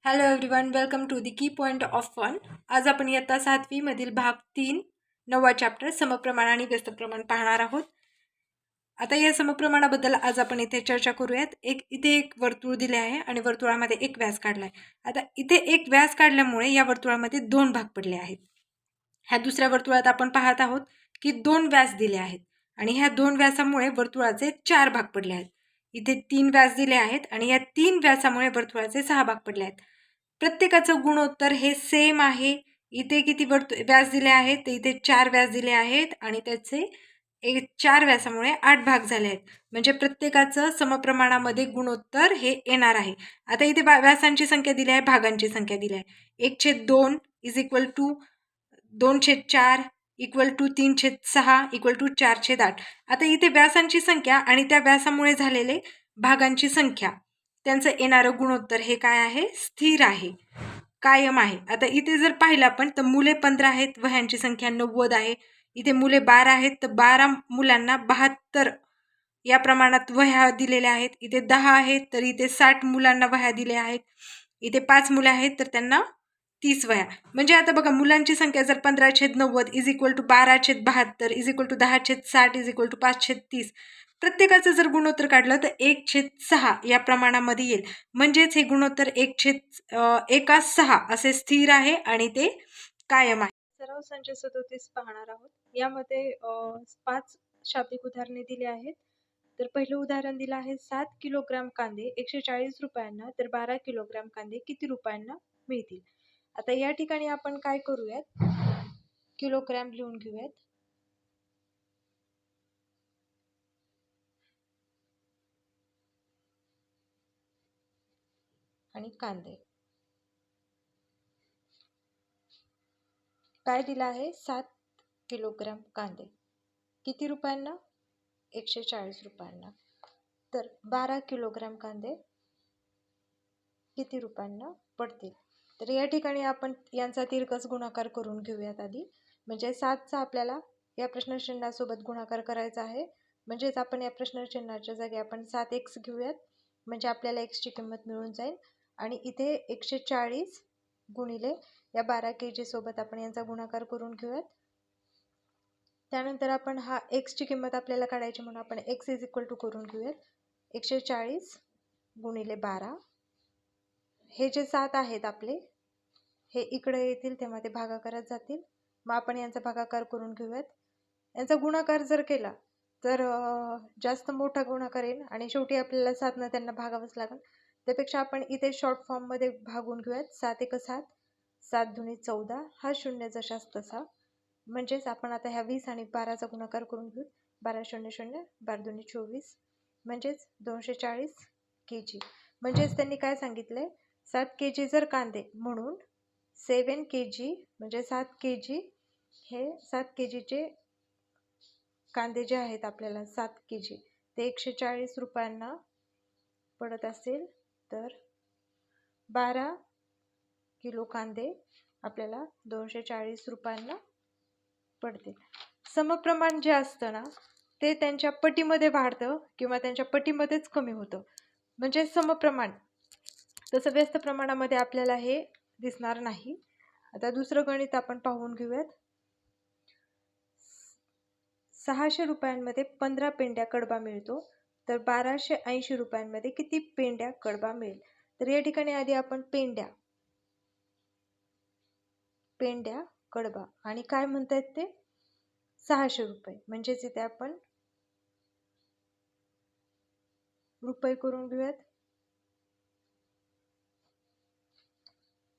Hello everyone, welcome to the key point of fun. आज आपण इयत्ता 7वी मधील भाग 3 9वा चॅप्टर समप्रमाण आणि व्यस्त प्रमाण पाहणार आहोत. आता या समप्रमाणाबद्दल आज आपण इथे चर्चा करूयात. इथे एक वर्तुळ दिले आहे आणि वर्तुळामध्ये एक व्यास काढलाय. आता इथे एक व्यास काढल्यामुळे या वर्तुळामध्ये दोन भाग पडले आहेत. ह्या दुसऱ्या वर्तुळात आपण पाहत आहोत की दोन व्यास दिले आहेत आणि ह्या दोन व्यासामुळे वर्तुळाचे 4 भाग पडले आहेत. इथे 3 व्यास दिले आहेत आणि या 3 व्यासामुळे वर्तुळाचे 6 भाग पडले आहेत. प्रत्येकाचं गुणोत्तर हे सेम आहे. इथे किती व्यास दिले आहेत, ते इथे 4 व्यास दिले आहेत आणि त्याचे 4 व्यासामुळे 8 भाग झाले आहेत. म्हणजे प्रत्येकाचं समप्रमाणामध्ये गुणोत्तर हे येणार आहे. आता इथे व्यासांची संख्या दिली आहे, भागांची संख्या दिली आहे. 1/2 is equal to 2/4 equal to 3/6 equal to 4/8. आता इथे व्यासांची संख्या आणि त्या व्यासामुळे झालेले भागांची संख्या, त्यांचं येणारं गुणोत्तर हे काय आहे, स्थिर आहे, कायम आहे. आता इथे जर पाहिलं आपण तर मुले 15 आहेत, वह्यांची संख्या 90 आहे. इथे मुले 12 आहेत, तर 12 मुलांना 72 या प्रमाणात वह्या दिलेल्या आहेत. इथे 10 आहेत, तर इथे 60 मुलांना वह्या दिल्या आहेत. इथे 5 मुले आहेत, तर त्यांना 30 वह्या. म्हणजे आता बघा, मुलांची संख्या जर 15/90 is equal to 12/72 is equal to 10/60 is equal to 5/30. प्रत्येकाचं जर गुणोत्तर काढलं तर 1/6 या प्रमाणामध्ये येईल. म्हणजेच हे गुणोत्तर 1/6 असे स्थिर आहे आणि ते कायम आहे. सराव संच 37 पाहणार आहोत. यामध्ये 5 शाब्दिक उदाहरणे दिली आहेत. तर पहिलं उदाहरण दिलं आहे 7 किलोग्राम कांदे 140 रुपयांना, तर 12 किलोग्राम कांदे किती रुपयांना मिळतील. आता या ठिकाणी आपण काय करूयात, किलोग्राम लिहून घेऊयात. आणि कांदे काय दिलं आहे, 7 किलोग्राम कांदे किती रुपयांना, 140 रुपयांना. तर 12 किलोग्राम कांदे किती रुपयांना पडतील. तर या ठिकाणी आपण यांचा तिरकस गुणाकार करून घेऊयात आधी. म्हणजे 7चा आपल्याला या प्रश्नचिन्हासोबत गुणाकार करायचा आहे. म्हणजेच आपण या प्रश्नचिन्हाच्या जागी आपण 7x घेऊयात, म्हणजे आपल्याला x ची किंमत मिळून जाईल. आणि इथे 140 गुणिले या 12 kg सोबत आपण यांचा गुणाकार करून घेऊयात. त्यानंतर आपण हा x ची किंमत आपल्याला काढायची, म्हणून आपण x इज इक्वल टू करून घेऊयात. 140 गुणिले 12, हे जे 7 आहेत आपले, हे इकडे येतील तेव्हा ते भागाकारात जातील. मग आपण यांचा भागाकार करून घेऊयात. यांचा गुणाकार जर केला तर जास्त मोठा गुणाकार येईल आणि शेवटी आपल्याला 7 त्यांना भागावंच लागेल. त्यापेक्षा आपण इथे शॉर्ट फॉर्ममध्ये भागून घेऊयात. 7 × 7, 7 × 2 = 14, हा 0 जशास तसा. म्हणजेच आपण आता ह्या 20 आणि 12चा गुणाकार करून घेऊ. 12 0 0, 12 2 24, म्हणजेच 240 kg. म्हणजेच त्यांनी काय सांगितलंय, 7 kg जर कांदे, म्हणून 7 kg म्हणजे 7 kg, हे 7 kgचे कांदे जे आहेत आपल्याला 7 kg ते 140 रुपयांना पडत असेल, तर 12 किलो कांदे आपल्याला 240 रुपयांना पडतील. समप्रमाण जे असतं ना, ते त्यांच्या पटीमध्ये वाढतं किंवा त्यांच्या पटीमध्येच कमी होतं. म्हणजे समप्रमाण. तसं व्यस्त प्रमाणामध्ये आपल्याला हे दिसणार नाही. आता दुसरं गणित आपण पाहून घेऊयात. 600 रुपयांमध्ये 15 पेंड्या कडबा मिळतो, तर 1280 रुपयांमध्ये किती पेंड्या कडबा मिळेल. तर या ठिकाणी आधी आपण पेंड्या कडबा आणि काय म्हणतायत ते 600 रुपये, म्हणजेच इथे आपण रुपये करून घेऊयात.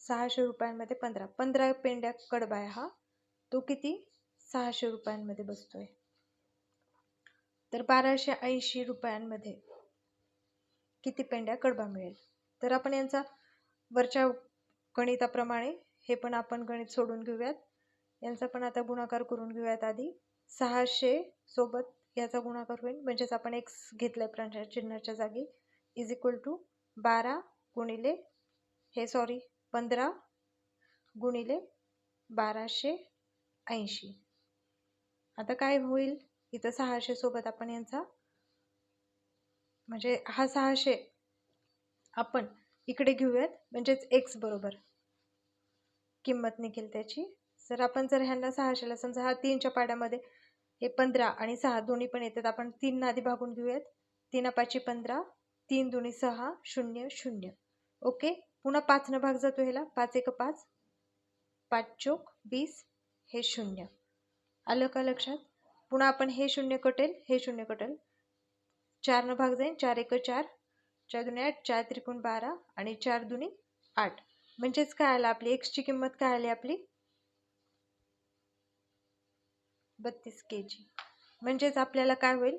600 रुपयांमध्ये 15 पेंड्या कडबा आहे हा, तो किती 600 रुपयांमध्ये बसतोय. तर 1280 रुपयांमध्ये किती पेंड्या कडबा मिळेल. तर आपण यांचा वरच्या गणिताप्रमाणे हे पण आपण गणित सोडून घेऊयात. यांचा पण आता गुणाकार करून घेऊयात आधी. 600 सोबत याचा गुणाकार होईल, म्हणजेच आपण x घेतलाय प्रश्न चिन्हाच्या जागी, इज इक्वल टू 12 गुणिले 15 गुणिले 1280. आता काय होईल, इथं 600 सोबत आपण यांचा, म्हणजे हा 600 आपण इकडे घेऊयात, म्हणजेच x बरोबर किंमत निघेल त्याची. जर ह्यांना 600ला समजा हा 3च्या पाड्यामध्ये हे 15 आणि 6 दोन्ही पण येतात, आपण 3 आधी भागून घेऊयात. 3 5 15, 3 2 6, 0 0. ओके, पुन्हा 5 भाग जातो ह्याला, 5 1 5, 5 चोक 20, हे 0. आलं का लक्षात? पुन्हा आपण हे 0 कटेल, हे 0 कटेल, 4 भाग जाईल, 4 1 4, 4 2 8, 4 त्रिकोण 12 आणि 4 2 8. म्हणजेच काय आलं, आपली x ची किंमत काय आली आपली 32 kg. म्हणजेच आपल्याला काय होईल,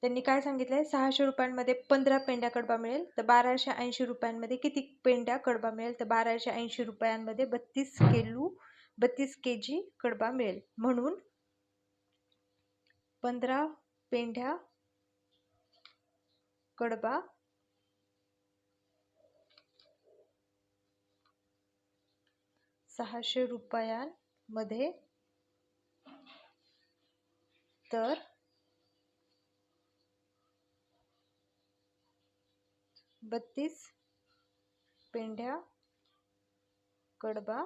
त्यांनी काय सांगितलंय, 600 रुपयांमध्ये 15 पेंड्या कडबा मिळेल, तर 1280 रुपयांमध्ये किती पेंड्या कडबा मिळेल, तर 1280 रुपयांमध्ये 32 kg कडबा मिळेल. म्हणून 15 पेंड्या कडबा 600 रुपयांमध्ये, तर 32 पेंड्या कडबा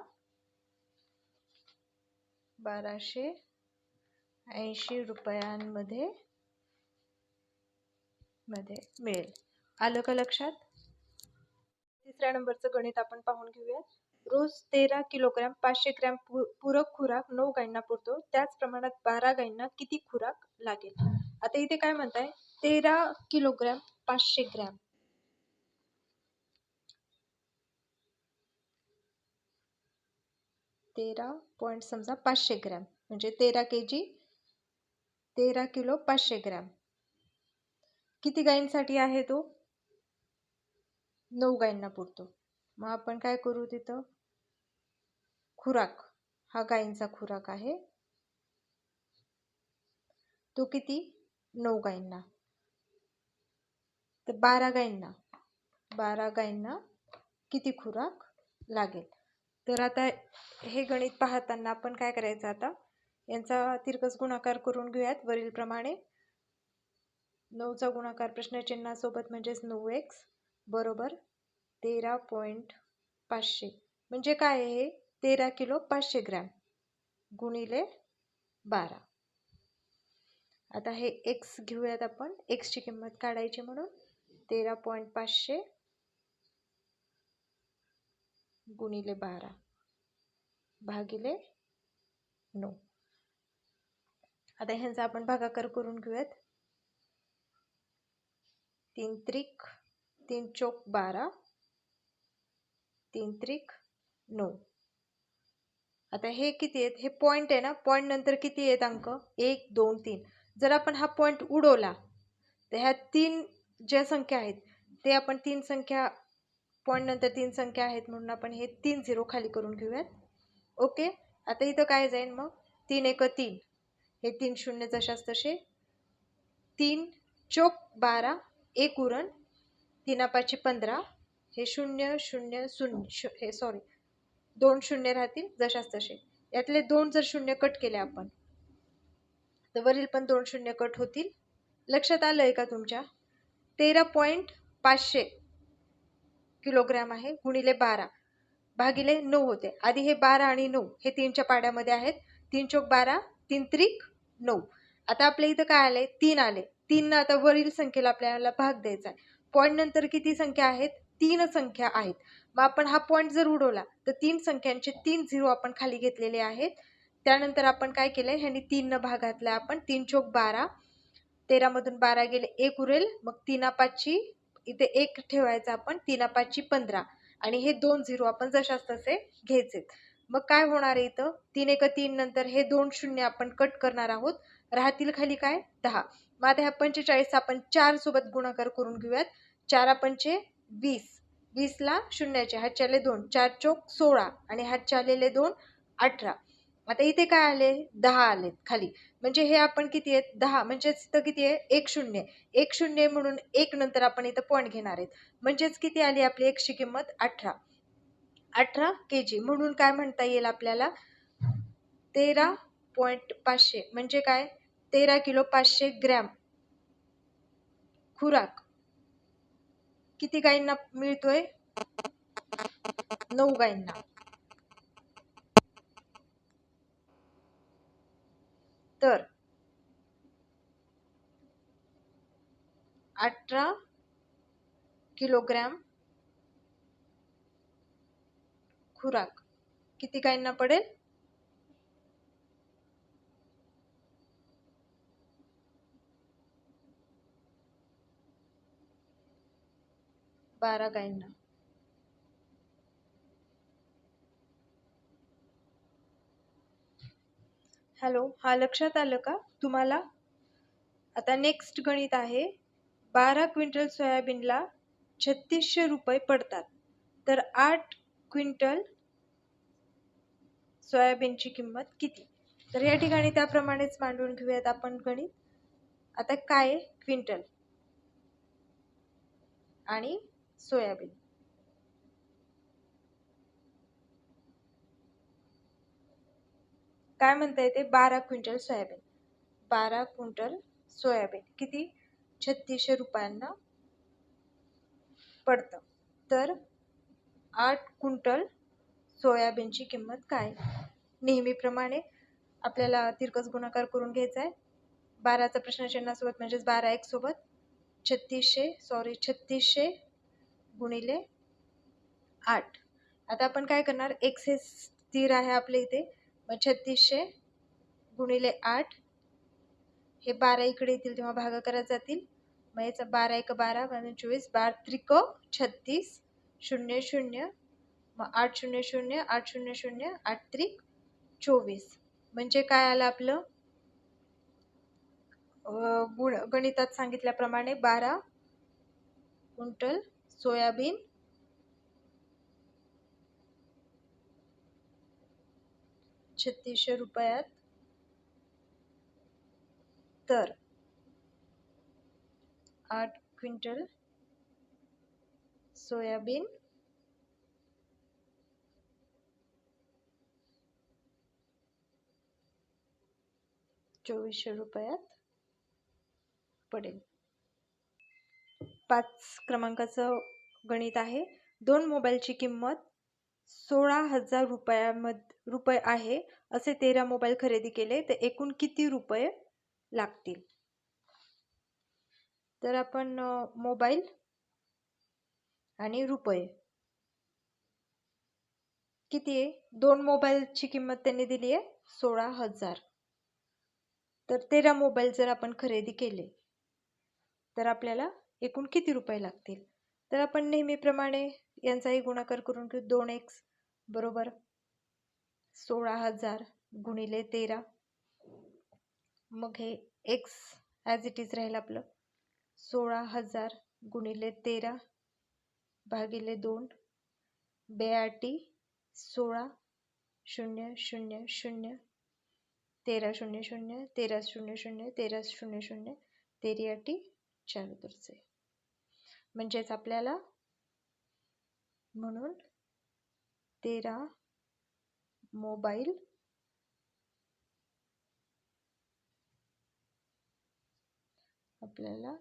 1280 रुपयांमध्ये मिळेल. आलं का लक्षात? तिसऱ्या नंबरचं गणित आपण पाहून घेऊया. रोज 13 किलोग्रॅम 500 ग्रॅम पूरक खुराक 9 गायींना पुरतो, त्याच प्रमाणात 12 गायींना किती खुराक लागेल? आता इथे काय म्हणताय, 13 किलोग्रॅम 500 ग्रॅम, 13 पॉईंट समजा 500 ग्रॅम म्हणजे 13 kg, 13 किलो 500 ग्रॅम किती गायींसाठी आहे तो? 9 गायींना पुरतो. मग आपण काय करू, तिथं खुराक, हा गायींचा खुराक आहे, तो किती 9 गायींना, तर 12 गायींना किती खुराक लागेल? तर आता हे गणित पाहताना आपण काय करायचं, आता यांचा तिरकस गुणाकार करून घेऊयात वरील प्रमाणे. 9चा गुणाकार प्रश्नचिन्हासोबत म्हणजेच 9x बरोबर 13.500 म्हणजे काय आहे, 13 किलो 500 ग्रॅम गुणिले 12. आता हे x घेऊयात आपण, x ची किंमत काढायची, म्हणून 13.500 गुणिले 12 भागिले 9. आता ह्यांचा आपण भागाकार करून घेऊयात. 3 त्रिक 3 चौक 12, 3 त्रिक 9. आता हे किती आहेत, हे पॉइंट आहे ना, पॉइंट नंतर किती आहेत अंक, 1 2 3. जर आपण हा पॉइंट उडवला तर ह्या 3 ज्या संख्या आहेत ते आपण 3 संख्या, पॉइंट नंतर 3 संख्या आहेत म्हणून आपण हे 3 0 खाली करून घेऊयात. ओके, आता इथं काय जाईल, मग 3 1 3, हे 3 0 जशाच तसे, 3 चौक 12, 1 उरण, 3 5 15, हे 0 0 0, हे सॉरी 2 0 राहतील जशाच तसे. यातले 2 जर 0 कट केले आपण तर वरील पण 2 0 कट होतील. लक्षात आलंय का तुमच्या? 13.500 किलोग्रॅम आहे गुणिले 12 भागिले 9 होते. आधी हे 12 आणि 9 हे 3च्या पाड्यामध्ये आहेत, 3 चौक 12, 3 त्रिक 9. आता आपल्या इथं काय आले, 3 आले. 3 ना आता वरील संख्येला आपल्याला भाग द्यायचा आहे. पॉइंट नंतर किती संख्या आहेत, 3 संख्या आहेत. मग आपण हा पॉइंट जर उडवला तर 3 संख्यांचे 3 0 आपण खाली घेतलेले आहेत. त्यानंतर आपण काय केलंय, ह्यांनी 3 न भाग घातला आपण, 3 चौक 12, 13 मधून 12 गेले 1 उरेल, मग 3 5 इथे 1 ठेवायचा आपण, 3 5 15 आणि हे 2 0 आपण जशाच तसे घ्यायचे. मग काय होणार आहे इथं, 3 1 3 नंतर हे 2 0 आपण कट करणार आहोत, राहतील खाली काय 10. मग आता ह्या 45 आपण 4 सोबत गुणाकार करून घेऊयात. 4 पंचे 20, 20 ला शून्याचे हातच्याले 2, 4 चौक 16 आणि हातच्या आलेले 2 18. आता इथे काय आले, 10 आलेत खाली, म्हणजे हे आपण किती आहेत 10, म्हणजेच इथं किती आहे 1 0, 1 0 म्हणून 1 नंतर आपण इथं पॉईंट घेणार आहेत, म्हणजेच किती आली आपली x ची किंमत 18 kg. म्हणून काय म्हणता येईल आपल्याला, 13.500 म्हणजे काय, 13 किलो 500 ग्रॅम खुराक किती गायींना मिळतोय, 9 गायींना तर 18 किलोग्रॅम खुराक किती गायींना पडेल? 12 गायींना. हॅलो, हा लक्षात आलं का तुम्हाला? आता नेक्स्ट गणित आहे. 12 क्विंटल सोयाबीनला 3600 रुपये पडतात, तर 8 क्विंटल सोयाबीनची किंमत किती? तर या ठिकाणी त्याप्रमाणेच मांडून घेऊयात आपण गणित. आता काय आहे? क्विंटल आणि सोयाबीन. काय म्हणता येते? 12 क्विंटल सोयाबीन. 12 क्विंटल सोयाबीन किती? 3600 रुपयांना पडतं. तर 8 क्विंटल सोयाबीनची किंमत काय? नेहमीप्रमाणे आपल्याला तिरकस गुणाकार करून घ्यायचा आहे. 12चा प्रश्नचिन्हासोबत म्हणजेच 12 एक सोबत 3600 गुणिले 8. आता आपण काय करणार? x हे स्थिर आहे आपल्या इथे, मग 3600 गुणिले 8 हे 12 इकडे येतील तेव्हा भागाकारात जातील. मग याचा 12 एक 12 24, 12 त्रिक 36, 0 0, मग 8 0 0, 8 0 0, 8 त्रिक 24. म्हणजे काय आलं आपलं? गणितात सांगितल्याप्रमाणे 12 क्विंटल सोयाबीन 3600 रुपयात, तर 8 क्विंटल सोयाबीन 2400 रुपयात पडेल. 5 क्रमांकाचं गणित आहे. 2 मोबाईलची किंमत 16,000 रुपये आहे. असे 13 मोबाईल खरेदी केले तर एकूण किती रुपये लागतील? तर आपण मोबाईल आणि रुपये किती आहे? 2 मोबाईलची किंमत त्यांनी दिली आहे 16,000. तर 13 मोबाईल जर आपण खरेदी केले तर आपल्याला एकूण किती रुपये लागतील? तर आपण नेहमीप्रमाणे यांचाही गुणाकार करून घेऊ. 2x बरोबर 16,000 गुणिले 13. मग हे x ॲज इट इज राहील आपलं. 16,000 गुणिले 13 भागिले 2. 82 16 0 0 0, 13 0 0, 13 0 0, 13 0 0, 13 4 दूरचे. म्हणजेच आपल्याला म्हणून 13 मोबाईल आपल्याला